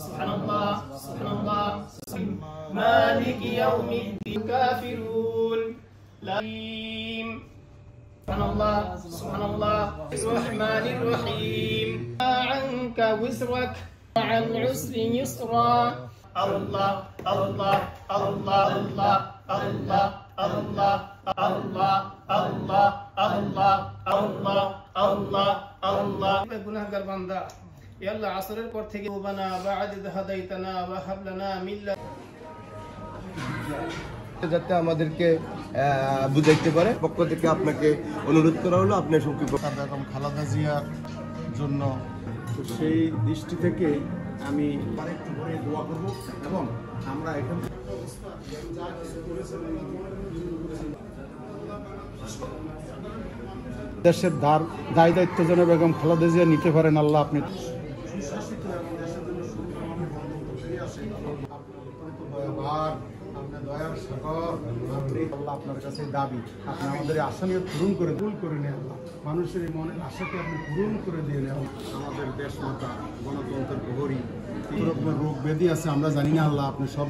সুবহানাল্লাহ সুবহানাল্লাহ মালিকি ইয়াউমিদ্দিন কাফিরুন লাইম সুবহানাল্লাহ সুবহানাল্লাহ রহমানির রহিম আনকা উযরাক আল উসরি ইসরা আল্লাহ আল্লাহ আল্লাহ আল্লাহ আল্লাহ আল্লাহ আল্লাহ আল্লাহ আল্লাহ আল্লাহ আল্লাহ আল্লাহ গুনাহগার বান্দা ইয়া আল্লাহ আসরের পর থেকে ওবানা বা'দ হাদাইতানা ওয়া হাব লানা মিন যাতে আমাদেরকে বুঝাইতে পারে পক্ষ থেকে আপনাকে অনুরোধ করা হলো আপনার সংক্ষিপ্ত বেগম খালেদা জিয়ার জন্য সেই দৃষ্টি থেকে আমি আরেকটু করে দোয়া করব এবং আমরা এখান দেশের দায় দায়িত্ব যেন বেগম খালেদা জিয়া নিতে পারেন আল্লাহ আপনি আপনার কাছে দাবি আপনি আমাদের আশা নিয়ে পূরণ করে নেন আল্লাহ মানুষের মনের আশাকে আপনি পূরণ করে দিয়ে নেন আমাদের দেশ মাতা গণতন্ত্রের প্রহরী রোগ ব্যাধি আছে আমরা জানি না আল্লাহ আপনি সব